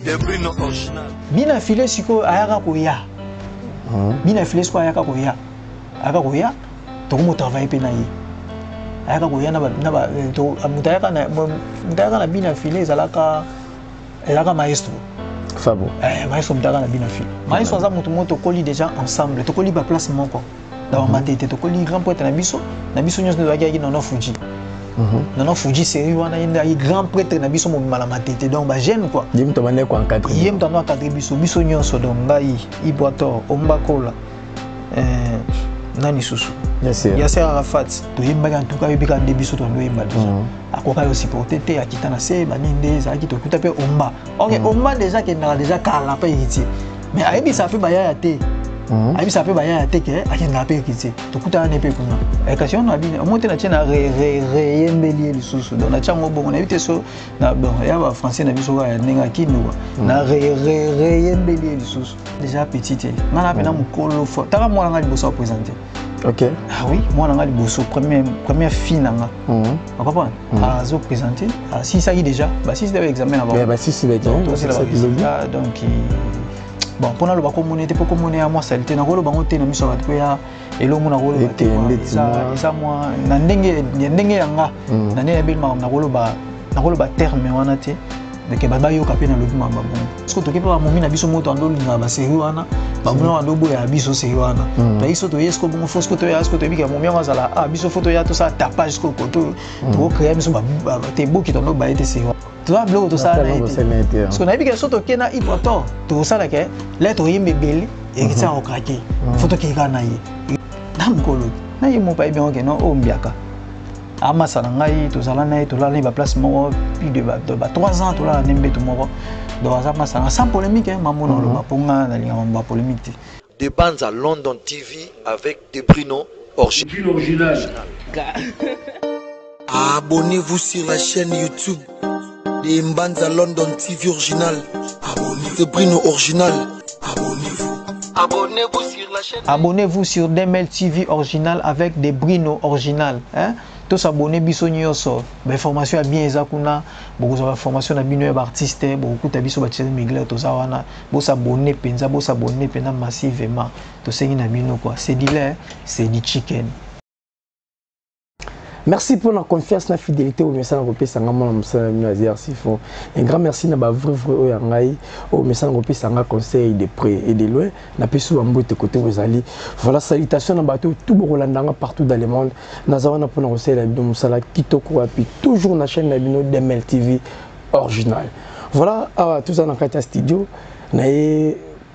De Bruno original. Bina filé siko ayaka koya. Bina filé siko ayaka koya. Ayaka koya. To ko travailler pe na ye. Ayaka koya na ba to mutayaka na bina filé zalaka maestro. Fabo. Maestro mutayaka na bina filé. Maestro za mutu moto koli déjà ensemble. To koli ba place moko. Dans ma tête to koli grand prêtre na biso nyonso to yaki na Fuji. Non Fuji série wana il grand prêtre na biso mo mala matete donc ba jeune quoi. Yem to mané ko encadrer. Yem to no encadrer biso nyonso donc ngai Iboator Ombakola nani susu. Yasser Arafat to yemba en tout cas yebika de biso to no yemba déjà. Akoka yo supporter te akita na se ba ninde za ki to kuta pe Omba. OK Omba déjà qui na déjà kala pa héritier. Mais ayebi ça fait baya ya te. Ayebi ça fait baya ya te ke akina pe héritier. To kuta na pe kuna. Ekation na bi monter na tena reyembeli lisusu donc na chango bongo na bité so na bon ya ba français na biso ya ninga kinwa na reyembeli lisusu déjà petite ngana pena mukolo fo taka mwana ngali boso présenter. OK. Ah oui, moi nanga liboso première fille nanga. On comprend. Azo présenter si ça y déjà bah si c'était examen avant. Bah si c'est bien donc bon pour le communauté pour communauté à moi salité na golo bango te na miso batwe ya elo mona golo ça moi na ndenge yanga na ne bil ma na golo ba terme wana te de ke baba yo kapé na lobi mamba bon parce que to ke pa momi na biso moto ando linga ba série wana ba mona ando boya biso série wana to iso to yesko bon fosco to ya esko to bi ke momi ngazala biso photo ya to ça tapage ko to créer biso ba te boki to no ba ete série tu vois bloc tout ça parce qu'on a vu que surtout qu'il y a important tout ça là que l'être est bébé et qui ça au craqué photo qui est ganaï dame colo na y mon pas bien que non au mbiaka ama ça ngai tout ça là na tout là les place moi plus de 3 ans tout là nembe tout moi donc ça ma ça sans polémique maman on le ponga na linga mba polémique De bandes à London TV avec De Bruno original. Abonnez-vous sur la chaîne YouTube des Mbanza London TV original. Abonnez-vous. De Bruno original. Abonnez-vous. Abonnez-vous sur la chaîne. Abonnez-vous sur DML TV original avec des Bruno original. Hein? Tous abonnés biso nyonso. Ben formation bien ezakuna. Beaucoup de formation na bino ya artiste. Beaucoup de biso batise migler to zawana. Bo s'abonner penza, bo s'abonner pena massivement. To sengi na bino quoi. C'est du lait, c'est du chicken. Merci pour la confiance, la fidélité au message européen, ça un grand merci na ba vrai au message européen, ça conseil de près et de loin. Na pesu ambo te côté aux alliés. Voilà salutations na bateau tout bolandanga partout dans le monde. Nazawana pour conseil la bino musala kitoko api toujours na chaîne na bino DML TV original. Voilà tout ça dans le studio na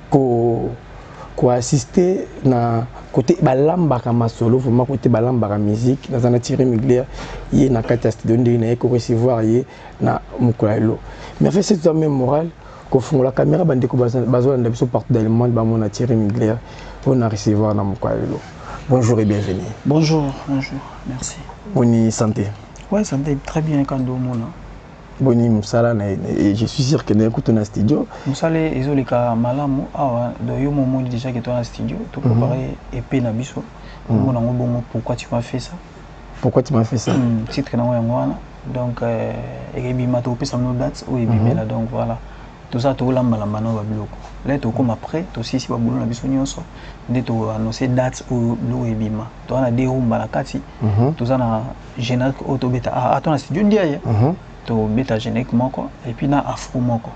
ko assister na côté balambaka masolo vraiment côté balambaka musique dans un tiré migler y na kata studio ndine ko recevoir y na mukolo mais en fait c'est tout même moral ko fond la caméra bande ko bazo na biso partout dans le monde ba mon tiré migler pour na recevoir na mukolo. Bonjour et bienvenue. Bonjour, merci. Bonne santé. Ouais, santé très bien quand do mona. Boni musala na et je suis sûr que na écoute na studio musala ezolika malamu awa do yo momoni déjà que toi na studio to préparer épée na biso mona ngobongo pourquoi tu m'as fait ça titre na ngwana donc ebima to pesa no date ou ebimela donc voilà tout ça to lamba lamba no ba biloko là to comme après to sisi ba bulu na biso nyonso nde to annoncer date ou lo ebima to na de rumba la kati tout ça na générique auto beta attends na studio ndiaye to beta générique moko et puis na afro moko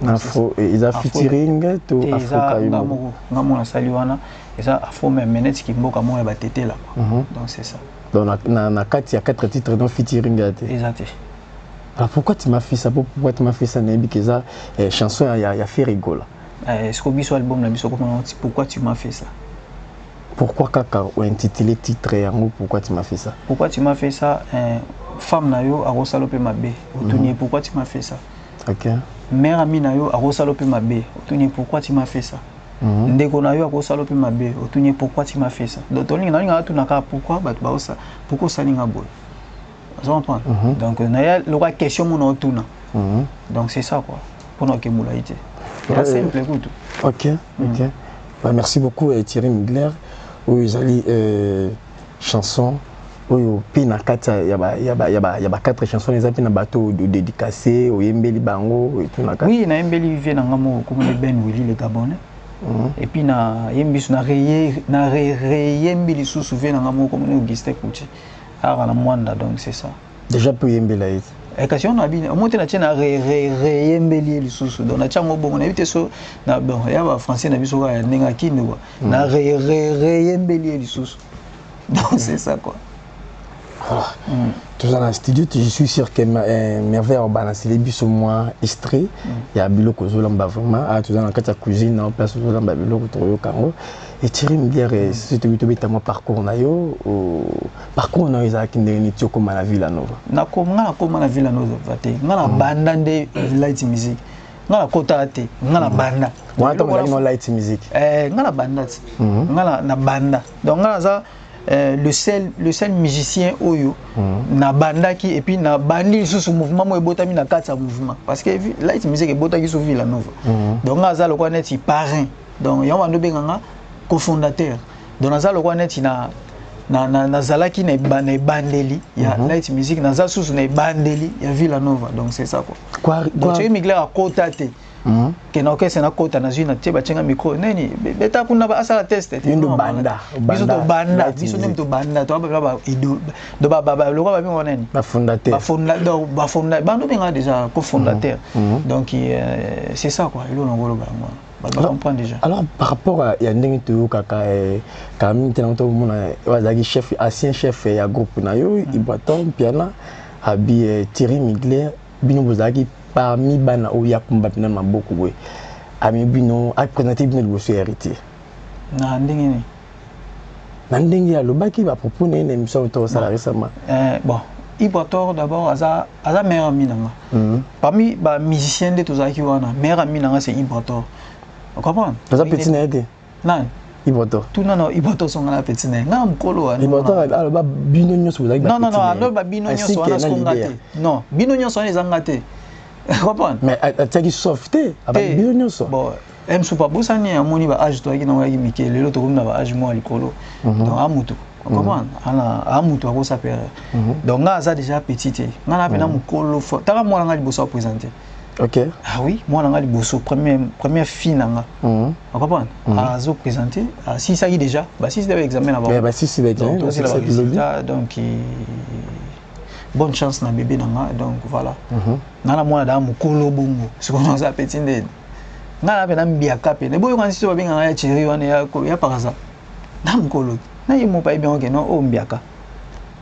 afro ils a featuring to afro kaimo ngamo na saliwana et ça afro même minute qui mboka mo ya batete là donc c'est ça donc na kati ya 4 titres non featuring exact. Alors pourquoi tu m'as fait ça Nabi que ça chanson ya fait rigolo est-ce que biso album na biso comment pourquoi tu m'as fait ça pourquoi kaka ou intitulé titre yango pourquoi tu m'as fait ça femme na yo arosalope mabe otuni pourquoi tu m'as fait ça OK mère ami na yo arosalope mabe otuni pourquoi tu m'as fait ça ndeko na yo arosalope mabe otuni pourquoi tu m'as fait ça donc tolinga na linga tunaka pourquoi bat ba osa pourquoi salinga boy vous comprenez donc na ya loka question mon otuna donc c'est ça quoi pour nous que moulaïté c'est simple écoute. OK bah merci beaucoup Thierry Mugler où ils allaient chanson oyo pe na kati ya ba 4 chansons les pe na bateau de dédicacé o yembeli bango et tout na kati. Oui, na yembeli vie na ngamo comme Ben Willy le Gabonais. Et puis na yembisu na yembeli sous vie na ngamo comme Augustin Kouti. Ah na Mwanda, donc c'est ça. Déjà peu yembela ite. Et quand on a bien monté na tiena yembeli li sous donc na chango bon na vite so na bon ya ba français na biso ka nenga kinde quoi. Na yembeli li sous. Donc c'est ça quoi. Tout ça dans le studio, je suis sûr que Merveille Urbana, c'est les bis au moins extrait. Il y a Bilo Kozolamba vraiment. Tout ça dans la cuisine, on place Kozolamba Bilo Kango. Et Thierry Miguel, c'est tout mon parcours nayo. Parcours nayo, ils ont qui comme la Villanova. Na comme la Villanova, na la banda de light music. Na la kota ate, na la banda. Moi, on light music. Na la banda, na banda. Donc na ça. Le seul musicien oyo na bandaki et puis na bandi sous mouvement mo ebotami na kati ya mouvement parce que light music ebotaki sous Villanova donc ngaza le quoi net parrain donc ya wando benganga cofondateur donc naza le quoi net na zalaki na bandeli ya light music naza sous na bandeli ya Villanova donc c'est ça quoi donc tu migler à côté que na okese na kota na zina te bachenga micro neni beta kuna ba asala test te no banda biso to banda biso nem to banda to ba ido do ba le roi ba bingo neni ba fondateur ba fondateur bando benga déjà cofondateur donc c'est ça quoi ilo ngolo ba comprend déjà. Alors par rapport à yandenge to kaka kamini tena to mona wazaki chef ancien chef ya groupe na yo Ibaton piana abi Thierry Migler bino bozaki parmi bana o yakumba bina maboko boy ami bino a présenter bino le héritier na ndenge ni ya lobaki ba propos na une émission to sala récemment bon Ibator d'abord aza meilleur ami nanga parmi ba musiciens de tozaki wana meilleur ami nanga c'est Ibator on comprend ça petit na été non Ibator tout non Ibator son na petit na nga mkolo wana Ibator alors ba bino nyonso bozaki ba non alors ba bino nyonso wana skongate non bino nyonso wana ezangate. Mais tu softé avec Bionyoso. Bon, M Super Bosani a moni ba âge to aki na waki Mikel lelo to na ba âge mo alikolo. Donc amutu. Comprendre? Ana amutu ako s'appelle. Donc nga za déjà petite. Nga na pena mukolo fo. Taka mo nga liboso présenter. OK. Ah oui, moi nga liboso première fille nga. Comprendre? Azo présenter. Si ça y déjà, bah si c'est examen là-bas. Mais bah si c'est examen, donc bonne chance na bébé nanga donc voilà nana mwana da mukolo bongo sikono za petit ndé nana pe na mbiaka pe ne boyo kan si so benga ya Thierry wana ya paraza na mukolo na yimo pa bien que non o mbiaka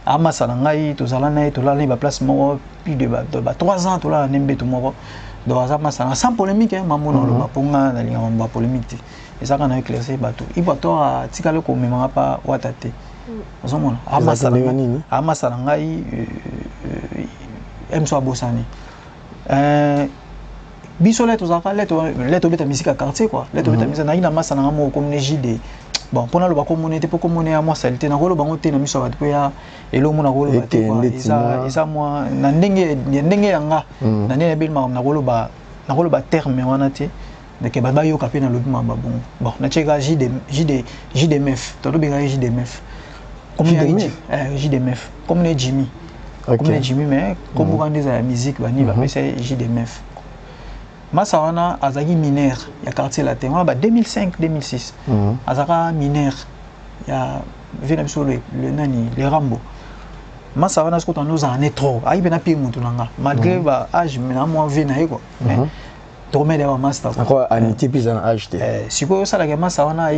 ama sala ngai to zala na to la ba place mo plus de 3 ans to la nembe to moko donc ça ma sala sans polémique mamono lo ba ponga na linga ba polémique et ça kana éclaircir bato ibato a tikale ko memanga pa watate ozomona amasala ngai emso abosani biso leto zaka leto beta musique à quartier quoi leto beta musique na ina masala ngamo comme JD bon pona lo ba komone te po komone ya moi salité na golo bango te na miso ba te ya elo mona golo ba te quoi isa moi na ndenge yanga na ndenge bel ma na golo ba terme wana te de ke baba yo kapena lo bima ba bon na cheka JDMF to lo benga JDMF comme JDMF comme les Jimmy comme les Jimmy mais comme vous rendez la musique bani ba c'est JDMF Masawana azaki mineur ya quartier latin ba 2005 2006 azaka mineur ya vena biso le nani le Rambo Masawana sko tando za ne trop ayi bena pi mutu nanga malgré ba âge mais na moi vena quoi mais to me de master quoi amitié puis en âge siko sala ke Masawana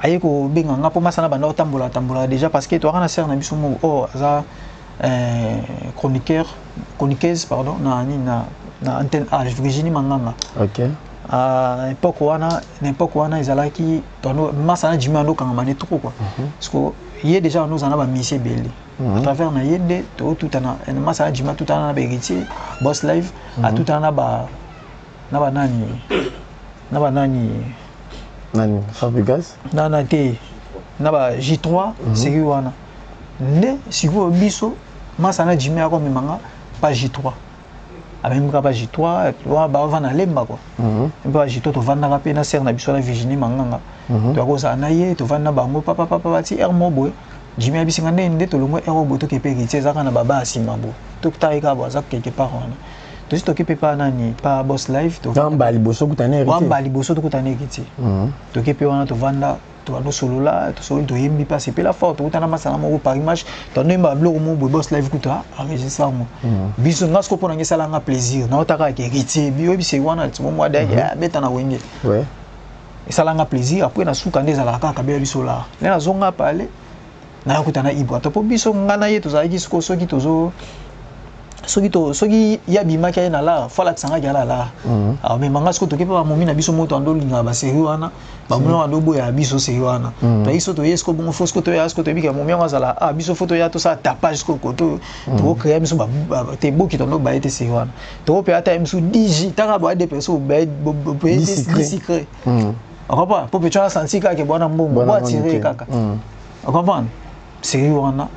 ayeko benga nga po masana banda tambola déjà parce que to kana ser na biso mo za chroniqueuse pardon na antenne âge Virginie Manganga. OK. À l'époque wana ezalaki tono masana jimando kanga mané trop quoi. Parce que yé déjà nous en a ba mission belé. À travers na yende to tout ana masana jima tout ana ba héritier boss live à tout ana ba nani Fabrigas nana te na ba J3 c'est que wana ne siko biso masana jimi ako memanga pa J3 même pas J3 wa ba vana lemba quoi ba J3 to vanda ka pe na ser na biso la Virginie Manganga to ko sa na ye to vanda bango papa ti er mo boy Jimmy abisinga nde to longo ero boto ke pe héritier zaka na baba asimabo to taika bo zaka quelque part wana to si to ke pe pa nani pa boss life to ngamba liboso kutana héritier ngamba liboso to kutana héritier to ke pe wana to vanda to ando solo la to solo to yembi pa c'est pe la forte kutana masana mo par image to nemba bloko mo boss life kuta enregistrer mo biso ngasko pona ngesala nga plaisir na otaka ke héritier bio bise wana timo mo da ya beta na wenge ouais et ça l'a plaisir après na suka ndeza la kaka be biso la na zonga pale na kutana ibwa to po biso ngana ye to zaki siko soki tozo soki ya bima ka na la fala tsanga gala la ah mais manga siko to ke pa momi na biso moto ando linga ba seri wana ba mono ando boya biso seri wana to iso to yesko bongo fosko to yasko to bika momi ngazala ah biso photo ya to sa tapage ko to créer biso ba te boki to no ba ete seri wana to pe ata biso digital ba de peso ba secret akapa po pe chana santi ka ke bwana mbongo bo atire kaka akapa seri wana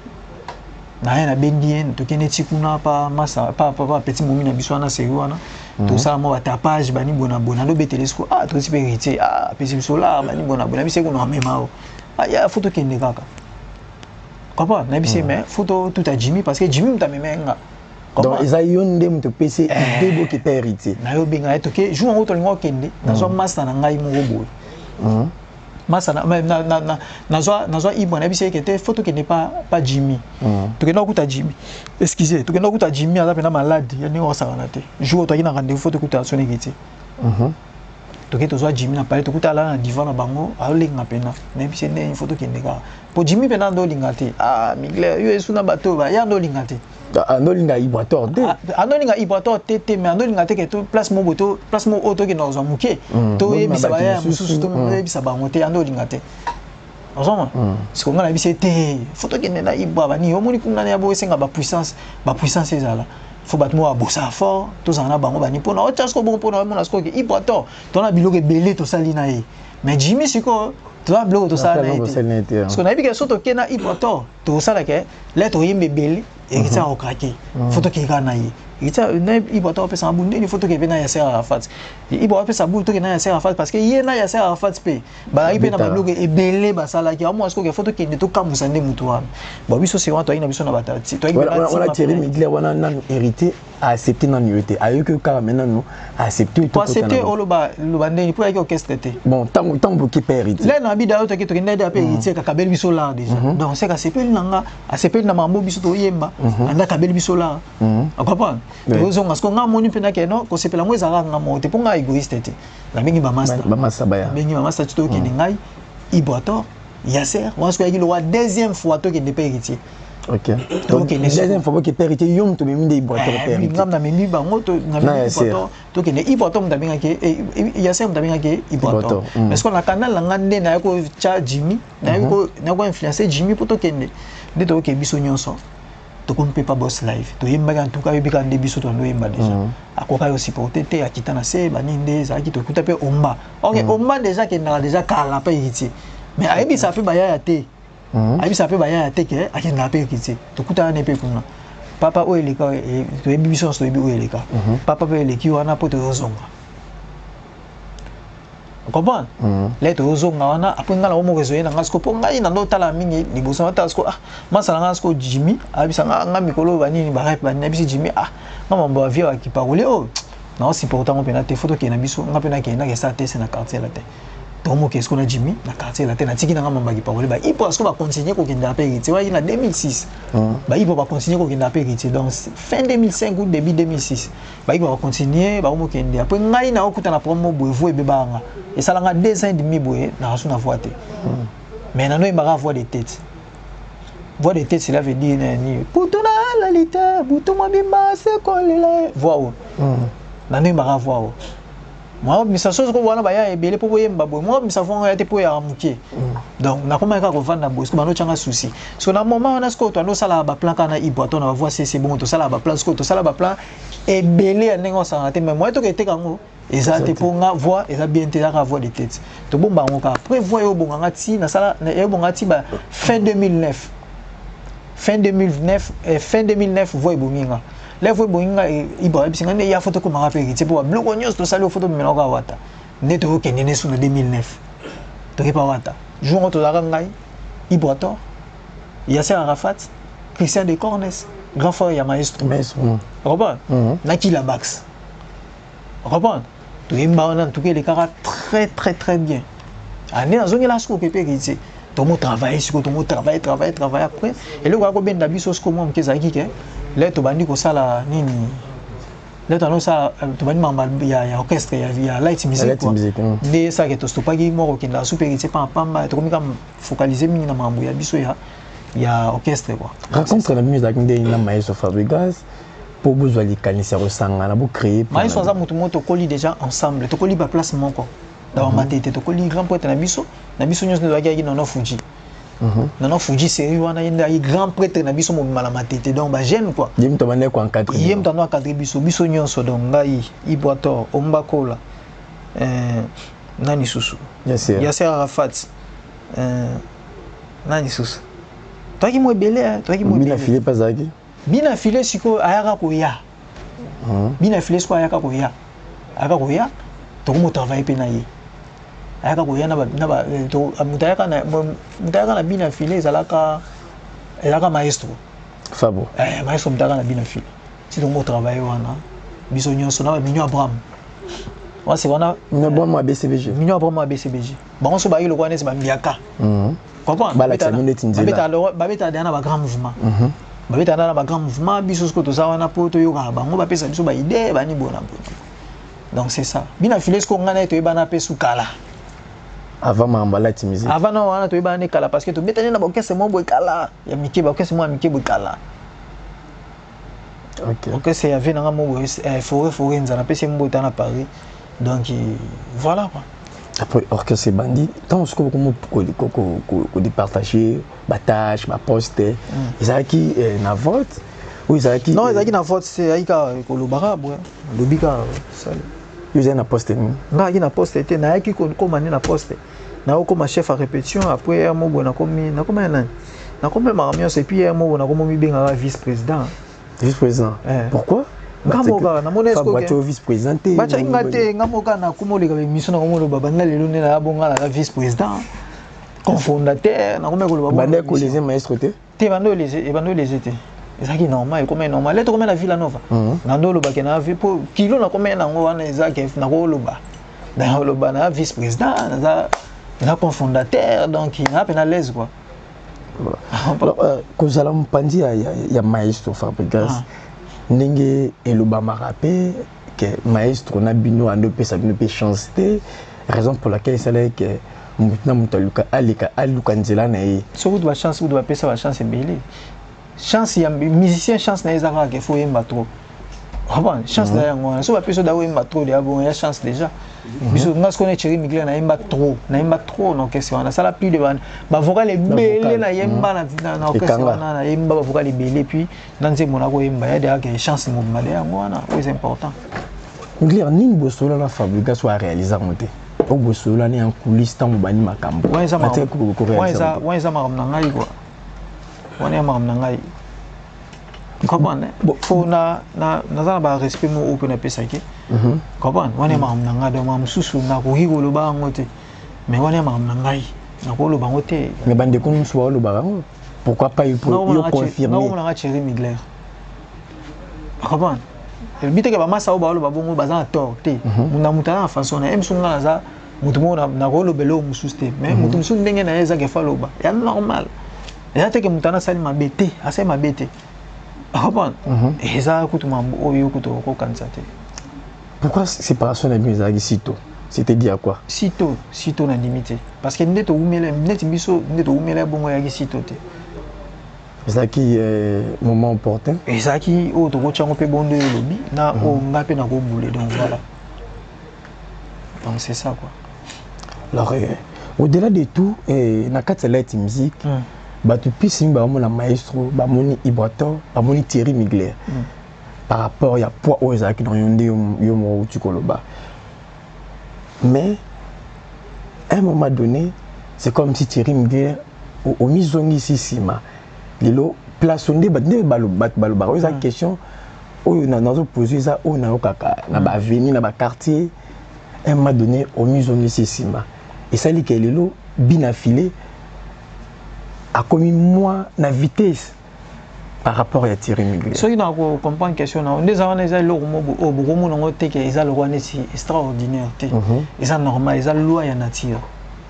na yana bendien to kene tikuna pa masa pa petit momi na biso na seri wana to ça mo tapage bani bona do betelesco ah to sipe héritier ah petit solar bani bona bise ko no mema ah ya photo kende kaka kapa na bise mais photo tout à Jimmy parce que Jimmy mtamemenga donc ils a yonde mto PC debo ki héritier na yo benga to ke jour ngo to lingo kende na zo master na ngai mo boy masana nazwa ibwa na bise kete photo qui n'est pas Jimmy to kena kuta Jimmy excusez to kena kuta Jimmy aza pena malade ya ni osana te jour to kina rendez-vous photo kuta sone kiti to ke to zwa Jimmy na pale to kuta la na divan na bango alinga pena na bise ne photo qui ndeka po Jimmy pena ndo linga te ah migler yo esuna bato ba ya ndo linga te anolinga iboator de anolinga iboator tete mais anolinga te ke to place mo boto place mo auto ke nozo muke to yebisa ba ya mususu to yebisa ba ngote anolinga te ozoma siko ngala bise te photo ke na ibwa ba ni omoni kunga ya bo senga ba puissance ezala faut battre moi bossa fort to zana bango ba ni pona o chasko bon pona mona sko ke iboator to na biloke belé to sali na ye mais Jimmy siko to na biloke to sala na ye siko na bike soto ke na iboator to sala ke le to yembe belé et ça au craqué photo qui gana yi et ça il va pas passer en bout une photo qui vient Yasser Arafat il va passer bout to que na Yasser Arafat parce que il na Yasser Arafat pe ba il pe na blog et belé ba sala ki moi est-ce que photo qui ne to ka musande mutuwa ba biso c'est toi ina biso na batati to on a tiré Migler wana nan hérité a accepté nan hérité a eu que car maintenant nous accepter to accepter o lo ba ndeni pour orchestre te bon tant pour qui peut hérité là na bida to ke ndenda pe hérité ka kabel biso là déjà donc c'est ka sepel nanga a sepel na mambo biso to yemba anda kabel biso là a comprendre ozo ngasko nga moni pena ke no ko sepela ngo ezaka nga mo te ponga égoïste te la mingi ba master baya mingi ba master to ke ngai iboator Yasser moi ce que il le deuxième fois to ke ne pas héritier OK donc deuxième fois que héritier yom to mimi de iboator héritier ngam na mimi bango to ngam iboator to ke ne iboator mdabinga ke Yasser mdabinga ke iboator parce que na canal nga nde na ko cha Jimmy na ko influencer Jimmy pour to ke ne to ke biso nyonso to ko mpe pa boss live to yemba en tout cas yebika nde biso to ndo yemba déjà akoka yo supporter te akita na se bani nde za ki to kuta pe omba OK omba déjà ke na déjà kala pa héritier mais ayebi ça fait baya ya te ayebi ça fait baya ya te ke akina pe héritier to kuta na pe kuna papa o eleka to yebi biso so yebi o eleka papa pe eleki wana po to zonga comprendre les to zonga wana après ngala o mo rezoye na ngasko po ngai na ndo tala mingi liboso na tasko ah masala ngasko Jimmy abisa nga mikolo bani ba rap bani abisi Jimmy ah ngama mba via ki parole oh na aussi pourtant on pena te photo ke na biso nga pena ke na ke sa test na quartier la te to mo ke sko na Jimmy na quartier la te na tiki na ngama mba ki parole ba ipo asko ba continuer ko kenda pe ti wa ina 2006 ba ipo ba continuer ko kenda pe ti donc fin 2005 ou début 2006 ba ipo ba continuer ba mo kende après ngai na okuta na promo boevo e bebanga et ça l'a 2 ans et demi boé na raison na voix te mais na no imara voix de tête cela veut dire ni putuna la lita butuma bimba se kolela voix na no imara voix moi mais ça chose ko wana ba ya ebele po boyemba boy moi mais ça fond ya te po ya mukie donc na koma ka ko vanda boy ko bano changa souci so na moment on a ce ko to no sala ba plan kana iboato na voix c'est bon to sala ba plan ce ko to sala ba plan ebele ya nengo sa te mais moi to ke te kango eza te po nga voix eza bien te la voix de tête to bomba ngo ka après voix yo bonga ngati na sala e bonga ti ba fin 2009 voix bominga les voix bominga iba bisinga ne ya photo ko mara pe ti po bloko nyos to sala photo mena ka wata ne to ke ne su na 2009 to ke pa wata jour to la ngai iboato Yasser Arafat, Christian de Cornes, grand frère ya maestro. Reprendre. Naki la Bax. Reprendre. Tout le monde en tout cas les caras très très très bien. Année dans zone là ce qu'on peut dire. Tout le monde travaille sur tout le monde travaille après. Et le gars bien d'habitude ce comment que ça qui que là tu bandi ko ça la nini. Là tu ça tu bandi mamba il y a orchestre il y a light music quoi. Mais ça que tu stopes pas qui mort qui la super c'est pas pas tu comme focaliser mingi na mambo ya biso ya orchestre quoi. Raconte la musique de Maestro Fabregas. Pour vous aller canaliser resangana pour créer mais ils sont ça moto colis déjà ensemble to colis ba place moko dans ma tête to colis grand poète na biso nyos ne doit gagner non Fuji non Fuji série wana yenda grand prêtre na biso mo mala ma tête donc ba jeune quoi yem to bande ko encadrer yem to no encadrer biso nyonso donc ngai Ibwator Ombakola nani susu Yasser Arafat nani susu toi qui mo belé toi qui mo belé filé pas zaki bina filé siko ayaka koya bina filé siko ayaka koya to ko travailler pe na ye ayaka koya na ba to mutayaka na bina filé ezalaka maestro Fabo maestro mutayaka na bina filé si to mo travailler wana biso nyonso na Mignon Abraham wa c'est wana Mignon Abraham à BCBG bon so ba yilo kwana c'est ba miaka comprends babeta dana ba grand mouvement babeta na ba grand mouvement biso ce que to ça wana poto yo ka bango ba pesa biso ba idée ba ni bona. Donc c'est ça. Bina filé ce qu'on a to ebana pe sukala. Avant mambala timizi. Avant non wana to ebana kala parce que to betani na ba kese mo boy kala. Ya mike ba kese mo mike boy kala. OK. OK c'est avait na mo boy forêt nzana pe c'est mo ta na Paris. Donc voilà quoi. Après orchestre bandi tant ce que ko départager ba tâche ba poste ezaki na vote ou ezaki non ezaki na vote c'est aika ko lo barabo lobika ça yo na poste ni ngaki na poste était na yaki ko komani na poste na ko ma chef à répétition après mo bona komi na komi nani na komi maramion et puis mo bona komi benga vice président pourquoi ngamoka na monesco ke vice président bacha ingate ngamoka na kumoleka be mission na komolo babanga lelo ne na bonga la vice président cofondateur na komeka lo babanga bande ko les maestro te bando les été ezaki normal comme normal lettre comme la Villa Nova ngando lo bakena vi po kilo na comme na ngo wana ezaki na ko lo ba na lo ba na vice président na cofondateur donc il a peine à l'aise quoi. Alors kozala mpandi ya Maestro Fabregas ndenge eloba marape que Maestro na bino ando pesa bino pe chance te raison pour laquelle c'est là que mutna mutaluka aluka nzela na ye so vous doit chance vous doit pesa ba chance belé chance ya musicien chance na ezaka que faut yemba trop avant chance na yango so ba pesa da yemba trop ya bon ya chance déjà biso ngas connaît Thierry Mugler na yemba trop non question on a ça la plus de ba vocal les belé na yemba na orchestre na yemba ba vocal les belé puis dans ce mona ko yemba ya déjà que chance mo malé yango wana c'est important Mugler ni bosolo na Fabregas soit réaliser monter au bosolo ni en coulisses tant bani makambo ouais ça maram na ngai quoi on maram na ngai comprendre faut na za ba respect mo open pesa ki comprendre on maram na ngai do mam susu na ko higo lo ba ngote mais on maram na ngai na ko lo ba ngote mais bande ko so lo ba ngo pourquoi pas il faut confirmer non on a Thierry Mugler comprendre le but que ba masa o ba lo ba bongo ba za tort te muna mutana façon na emsunga za mutumo na rolo belo mususte mais mutumsu ndenge na eza ke faloba ya normal ya te ke mutana sali mabete asa mabete comprendre eza kutuma oyo kuto ko kanza te. Pourquoi séparation na bien ezaki sito c'était dit à quoi sito na limité parce que ndeto umele ndeto biso ndeto umele bongo ya sito te ezaki moment opportun ezaki o to ko chango pe bondo lobi na o ngape na ko boule donc voilà donc c'est ça quoi. Alors au-delà de tout na kati la musique batu pisi ba mo la Maestro ba moni Ibwator ba moni Thierry Mugler par rapport ya poids o ezaki dans yonde yo mo tukoloba mais à un moment donné c'est comme si Thierry Mugler au misongi sisima lelo place onde balo eza question oyo na nazo poser ça o na okaka na ba avenue na ba quartier à un moment donné au misongi sisima et ça li que lelo bina filé a commis moins na vitesse par rapport à Thierry Mugler. Si on comprend une question, on est en train de c'est extraordinaire, c'est normal, c'est loi ya nature.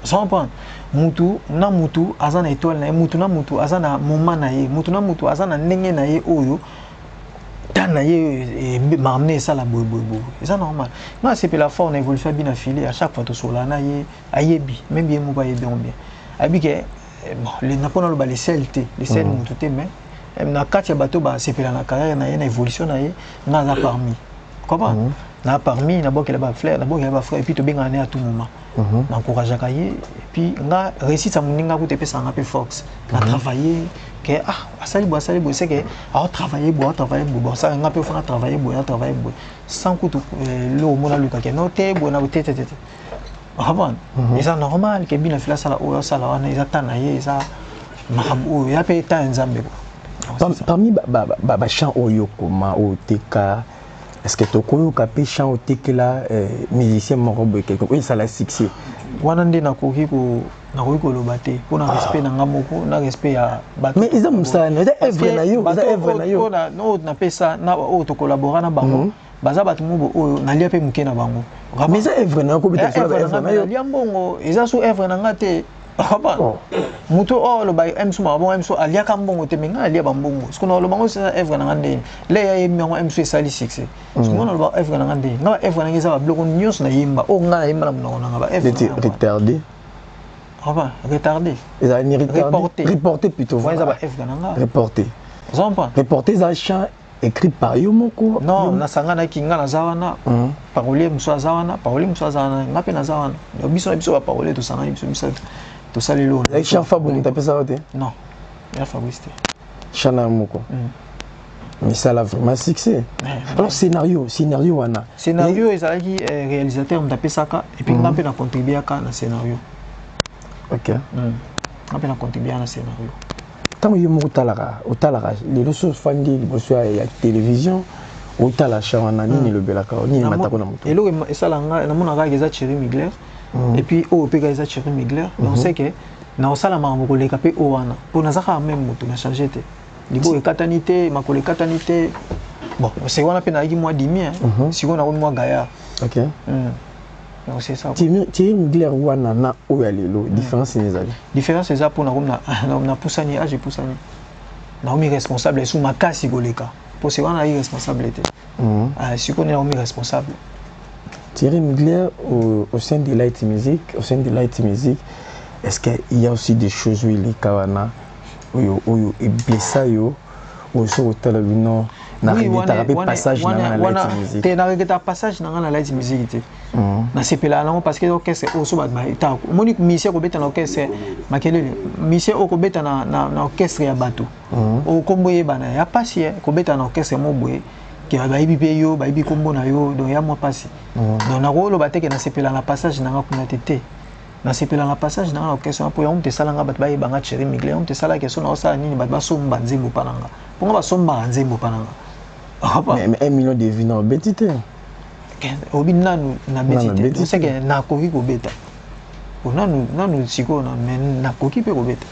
Ça comprend. Mutu na mutu azana étoile na mutu na mutu azana moment na ye, mutu na mutu azana ndenge na ye oyo. Tant na ye m'amener ça la boy. C'est normal. Moi c'est pour la forme évolution bien affilée à chaque fois to sola na ye ayebi, même bien mo ba yebi on bien. Abi que bon, les napona lo ba les CLT, les CL mutu te mais na kati ya bato ba sepela na carrière na ye na évolution na ye na za parmi comment na parmi na bokela ba frère et puis to benga na à tout moment na encourager kaye et puis nga réussite ça moninga ko te pesa nga pe force na travailler que asali bo c'est que a travailler bo ça nga pe fa travailler bo sans que le mona luka ke no te bo na tete avant mais c'est normal que bien la sala o sala wana ils attendent na ça mahabu ya pe ta nzambe. Parmi les chants Oyokoma, Oteka, est-ce que tu as des chants Oteka là, musicien Morobo, oui, ça l'a succès. Wanande na kohiko lobate, pour na respect na ngamoko, na respect ya bato. Mais ils ont ça, ils œuvre na yo. Non, na pesa na auto collaborer na bango. Baza bato mubo na lia pe muke na bango. Mais ça œuvre na ko bita œuvre na yo. Lia mbongo, ils sous œuvre na ngate. Muto lo ba emso ma bon emso alia kambongo te menga alia bambongo ce qu'on a lo bango c'est evre na ngande le ya yemi ngo emso sali succès ce qu'on a lo ba evre na ngande nga evre na ngeza ba bloko news na yimba o nga na yimba na mona nga ba evre retardé retardé ils a ni reporté plutôt voilà ba evre na nga reporté za chant écrit par yo moko non na sanga na kinga na zawana parolier mso zawana nga pe na zawana biso ba parolier to sanga biso tout ça les lots. Avec Chant Fabou, tu as fait ça? Non, il a Fabrice. Chana Moko. Mais ça a vraiment succès. Alors scénario wana. Scénario ils a dit réalisateur on a fait ça et puis on a contribué à un scénario. OK. On a contribué à un scénario. Tant que au talara les ressources fandi sur la télévision au tala chawana ni le belaka ni matako na moto. Et là et ça là na mona ga geza Thierry Mugler. Et puis au pega isa Thierry Mugler on sait que na osala mambo le kapé o wana pour nazaka même moto na changer te libo ekatanité makole katanité bon c'est wana pe na gi moi dimi si on a moi gaya. OK. Donc c'est ça. Thierry Mugler wana na o ya lelo différence ni ezali. Différence c'est ça pour na poussani j'ai poussani. Na omi responsable sous makasi goleka. Pour c'est wana irresponsabilité. Si on est omi responsable. Thierry Mugler au sein de Light Music, est-ce qu'il y a aussi des choses où il est kawana, où il blesse yo, où sur le télévision, na regretter passage dans la Light Music. Tu na regretter passage dans la Light Music. Na sepela non parce que l'orchestre au so ba ita. Monique mission ko beta na orchestre makelele. Mission o ko beta na orchestre ya bato. O komboye bana ya pasi ko beta na orchestre mo boye. Baïbi payo, baïbi combo na yo, donc ya moi passé. Donc na rolo bateke na sepela na passage na ngakuna tete. Na sepela na passage na ngakesson pour on te sala nga bat baï banga Thierry Mugler, on te sala question na osala nini bat ba somba nzembo pananga. Pour nga ba somba nzembo pananga. Mais 1 million de vues na betité. Obi nanu na betité. Tu sais que na koki ko beta. Pour nanu siko na mais na koki pe ko beta.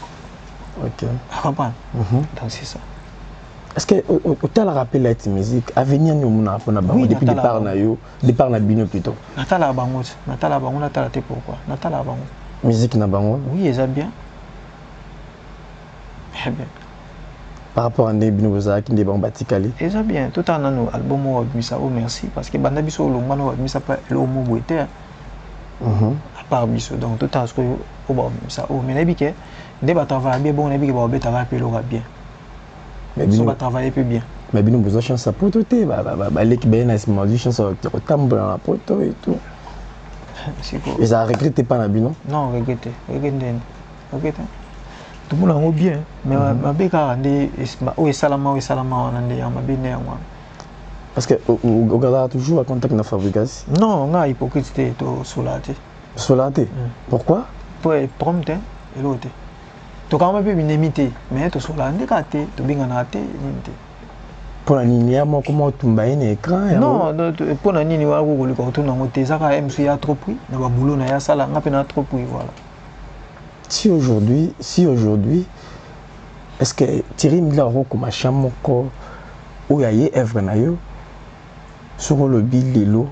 OK. Comprends? Donc c'est ça. Est-ce que au tel rappel Light Music avenir nous mona pona bango depuis départ na bino plutôt natala bango natala te pourquoi natala bango musique na bango oui ils bien par rapport à bino bozaki nde bango batikali ils bien tout en nano album o misa o merci parce que banda biso longa no misa pa lo mo boité à part biso donc tout à ce que o ba misa o mais nabike nde ba travailler bien bon nabike ba beta rappel o bien. Mais on va travailler plus bien. Mais bien, nous avons chance à prototer. L'équipe bien a une chance à retomber dans la proto et tout. Et ça regrette pas la bino? Non, regrette. Tout le monde a bien. Mais ma béka est salama, ma béné. Parce que vous regardez toujours à contact de la fabrication? Non, on a hypocrite solaté. Solaté? Pourquoi? Pour être prompt et l'autre. Tu as même une imité, mais tu as un décaté, tu as bien un athée. Pour la ligne, comment tu as un écran? Non, pour la ligne, tu as un trop pris, tu as un trop pris, voilà. Si aujourd'hui, est-ce que Thierry Mugler comme chamoko ou yaye œuvre na yo sur le bilelo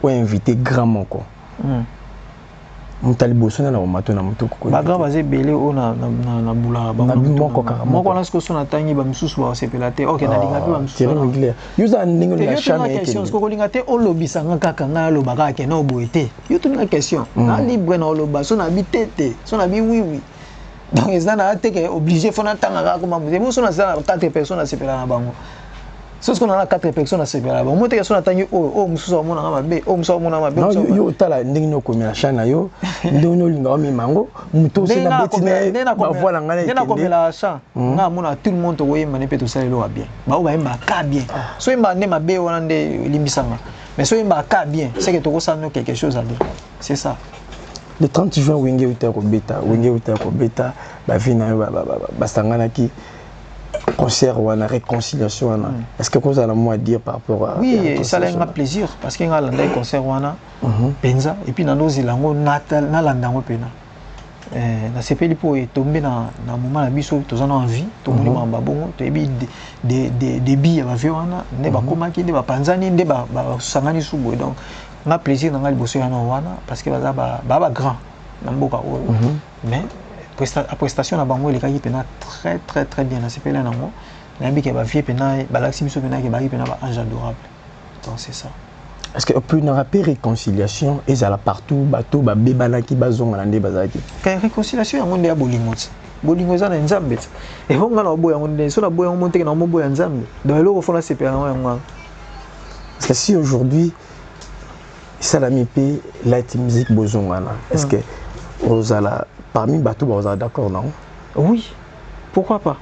ou invité grand moko mutali bosona na mato na muto ko ba grand bazé belé o na bula ba moko kaka moko na sko sona tangi ba msusu ba sepelate OK na linga pe ba msusu Thierry Mugler yuza ndingo na chama yeke question sko linga te o lobisa nga kaka nga lo baka ke no boete yo tu na question na libre na loba so na bitete so na bi oui donc ils na te que obligé fona tanga ka comme mo so na 4 personnes sepela na bango. Ce qu'on a 4 personnes à se faire. Bon, moi, personne attend mususu mona ngama be, mususu mona ngama be. Non, yo tala ndingo ko mela chana yo, ndingo linga mi mango, muto se na betine, ba voilà ngana. Nena ko mela cha, nga mona tout le monde to yemba ne peut to salelo bien. Ba o ba yemba ka bien. So yemba ne mabe wana nde limbisanga. Mais so yemba ka bien, c'est que to ko sano quelque chose à dire. C'est ça. Le 30 juin wenge uta ko beta, ba vina ba sangana ki concert ou une réconciliation. Est-ce que vous avez un mot à dire par rapport à... Oui, ça a un plaisir parce qu'il y a un concert penza et puis dans nos ilango natal na landango pena. Na sepeli pour tomber na moment na biso tozana envie to moni mamba bongo to ebi des billes ba viona ne ba komaki ne ba panzani ne ba sangani subo donc na plaisir na ngali boso yana wana parce que ba grand na mboka o mais la prestation na bango les kaki pena très bien na sepeli na ngo na bi ke ba vie pena ba laxi biso pena ke ba pena ba ange adorable donc c'est ça. Est-ce que peut y avoir réconciliation et ça là partout bateau ba bebana ki bazonga na nde bazaki ka réconciliation yango nde ya bolingo bolingo za na nzambe et honga na boya ngonde so na boya monte na boya nzambe donc eloko fona sepeli na ngo. Parce que si aujourd'hui ça la mipe light music bozonga na est-ce que ozala parmi bateau ba d'accord non? Oui, pourquoi pas.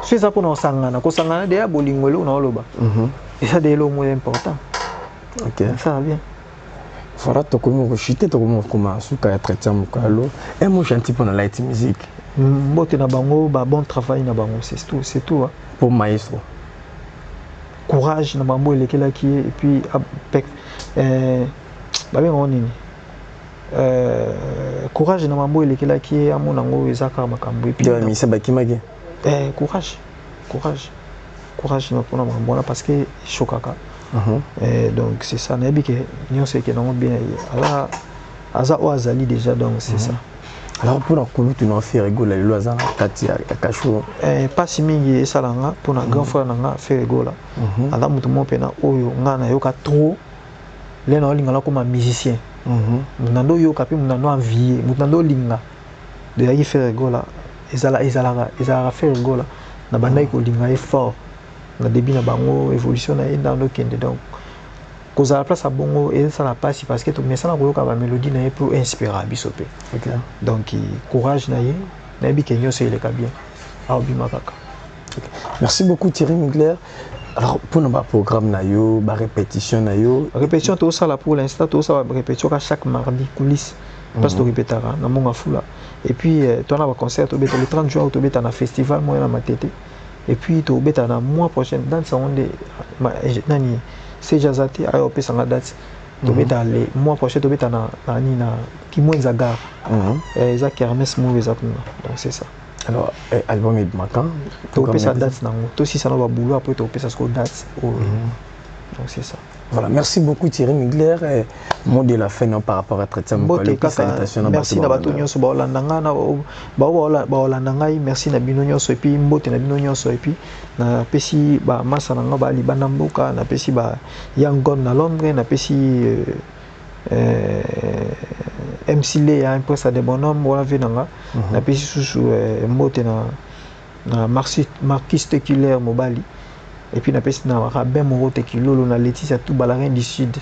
C'est ça pour nous sangana ko sangana de ya bolingo lo na loba et ça de lo moins important. Ok, ça va bien. Fora to comme chiter to comme suka ya traiter mukalo et moi gentil pour la light music mbote na bango ba bon travail na bango c'est tout hein. Pour maestro courage na bango elekela ki et puis ba bien on nini courage na bango elekela ki amona ngo ezaka makambo et puis mi se bakimaki courage na pona bango parce que chokaka. Donc c'est ça, n'abi que nous c'est que non bien alors aza o azali déjà donc c'est ça. Alors pour la coulou tu n'en fais rigoler le loisir kati ya kasho pas si mingi ça langa pour na grand frère nanga fait rigola ala mutu mo pena oyo ngana yoka trop le na linga la comme musicien munando yoka pe munando envier munando linga de y faire rigola ezala faire rigola na bandai ko linga est fort na début na bango évolution na dans le kende donc cause à la place à bongo et ça la passe parce que tout mais ça na koyoka ba mélodie na pour inspirer bisope. OK. Donc courage na bi kenyo c'est le bien. A obima kaka. Merci beaucoup Thierry Mugler. Alors pour nos programme na yo, ba répétition na yo, répétition tout ça là pour l'instant tout ça répétition chaque mardi coulisses parce que répétera na monga fula et puis toi na ba concert au le 30 juin au beta na festival moi na matete. Et puis tu beta na mois prochain dans ça on nani c'est jazati ayo pesa nga date tu beta le mois prochain tu beta na nani na Kimwenza Gare za kermesse mo exactement donc c'est ça. Alors album est matin tu pesa date nango to si ça na ba boulot après tu pesa ko date donc c'est ça. Voilà, merci beaucoup Thierry Mugler et mot de la fin par rapport à traitement salutation. Merci na bato nyonso ba olandanga na ba olandanga merci na bino nyonso et puis mbote na bino nyonso et puis na pesi ba masa na ba libana mboka na pesi ba yangon na Londres na pesi MC Le ya impresa de bonhomme wala venanga na pesi susu mbote na Marquis Tequulaire Mobali. Et puis, on a Rabin Moro Tekilolo, on a Laetitia tout Balarin du Sud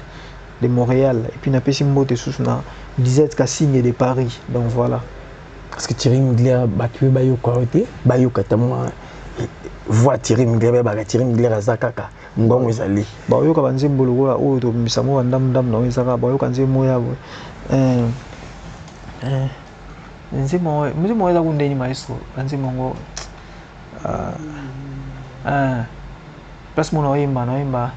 de Montréal. Et puis, on a Pessi Mbote sous na Lisette Cassigne de Paris. Donc voilà. Parce que Thierry Mugler, Bakué Bayo Korote, Bayo Katamo, voit Thierry Mugler, Thierry Mugler à Zakaka. Ngon ezali. Bayo Kabanze Mbolo, oh, to Misamo, Ndam Dam, non, Zaka, Bayo Kanze Moya. Nzimo, Muzimo est à Gundeni Maestro, Kanze Mongo. Place mon oimba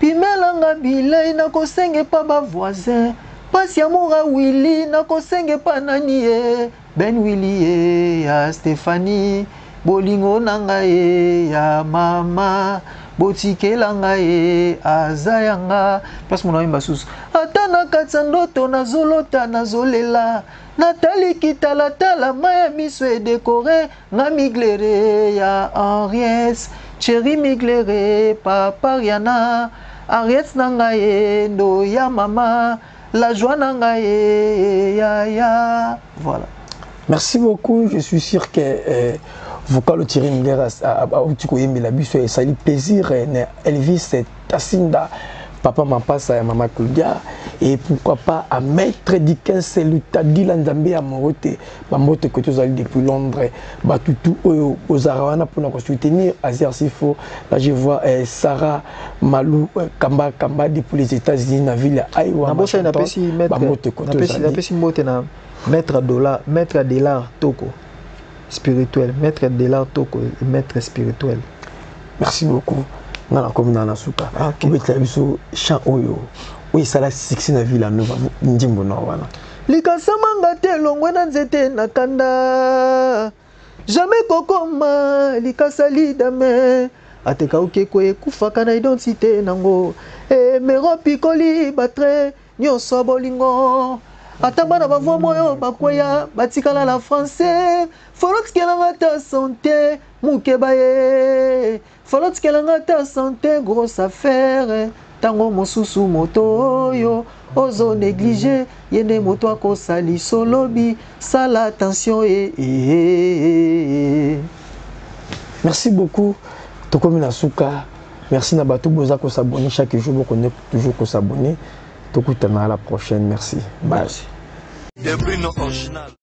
Pimelanga bilei na kosenge pa ba voisin pasi amoura Willy nakosenge pa nani ye Ben Willy ye ya Stéphanie bolingo nanga ye ya mama botikela nga ye azayanga place mon oyemba susu ata na katsa ndoto nazolota nazolela natali kitalatala maya miso edekore nga miglere ya Henriès chéri miglere papa Riana Henriès nanga ye ndo ya mama la joie nanga ye ya voilà. Merci beaucoup, je suis sûr que vous allez tirer une guerre à ça lui plaisir Elvis Tassinda papa Mapasa maman Claudia et pourquoi pas à maître Dickens c'est le Tadi Landambe à Morote Bamote que tu as depuis Londres Batutu aux Arawana pour nous soutenir Azer Sifo là je vois Sarah Malou Kamba depuis les États-Unis na ville Aïwa Bamote que tu as maître dollar toko spirituel maître dollar toko maître spirituel. Merci beaucoup. Nana comme nana suka. Obetla biso chant oyo. Oui ça la sexy na ville nova ndimbo na wana. Likasa manga te longwe na nzete na kanda. Jamais kokoma likasa lidame. Ateka ukeko ekufaka na identité nango. E mero pikoli batre nyonso bolingo. Atamba na bavwa moyo bakwaya batikala la français Folox kelanga ta santé mukeba ye Folox kelanga ta santé grosse affaire tango mosusu moto yo ozo négligé yende moto akosali solobi sala attention Merci beaucoup Tokomina Suka merci na bato boza ko s'abonner chaque jour bo connaît toujours ko s'abonner. À la prochaine, merci. Bye. Des Bruno original.